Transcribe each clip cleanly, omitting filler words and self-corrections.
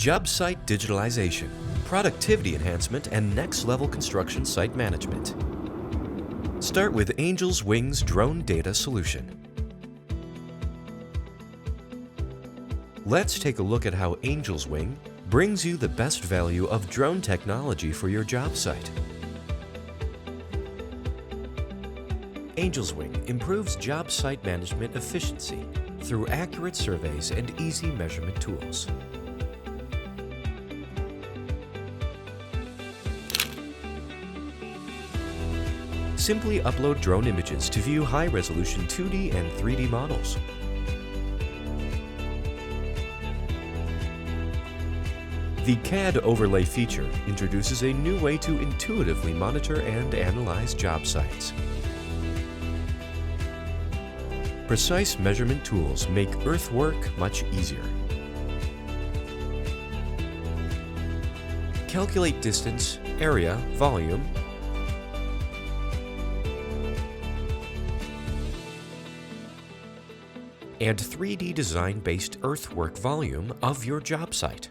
job site digitalization, productivity enhancement, and next-level construction site management. Start with Angelswing's drone data solution. Let's take a look at how Angelswing brings you the best value of drone technology for your job site. Angelswing improves job site management efficiency through accurate surveys and easy measurement tools. Simply upload drone images to view high-resolution 2D and 3D models. The CAD overlay feature introduces a new way to intuitively monitor and analyze job sites. Precise measurement tools make earthwork much easier. Calculate distance, area, volume, and 3D design-based earthwork volume of your job site.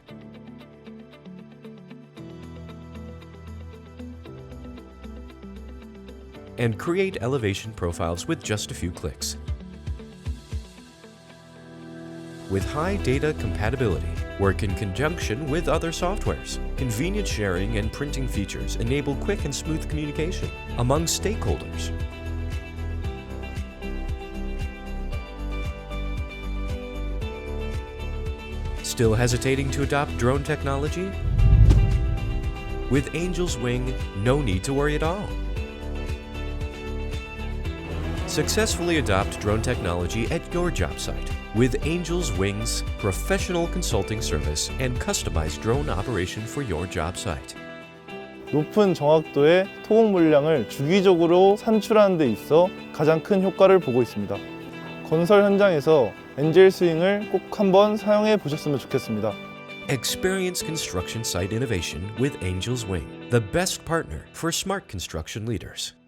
And create elevation profiles with just a few clicks. With high data compatibility, work in conjunction with other softwares. Convenient sharing and printing features enable quick and smooth communication among stakeholders. Still hesitating to adopt drone technology? With Angelswing, no need to worry at all. Successfully adopt drone technology at your job site with Angelswing's professional consulting service and customized drone operation for your job site. 높은 정확도의 토목 물량을 주기적으로 산출하는 데 있어 가장 큰 효과를 보고 있습니다. 건설 현장에서 엔젤스윙을 꼭 한번 사용해 보셨으면 좋겠습니다. Experience construction site innovation with Angelswing, the best partner for smart construction leaders.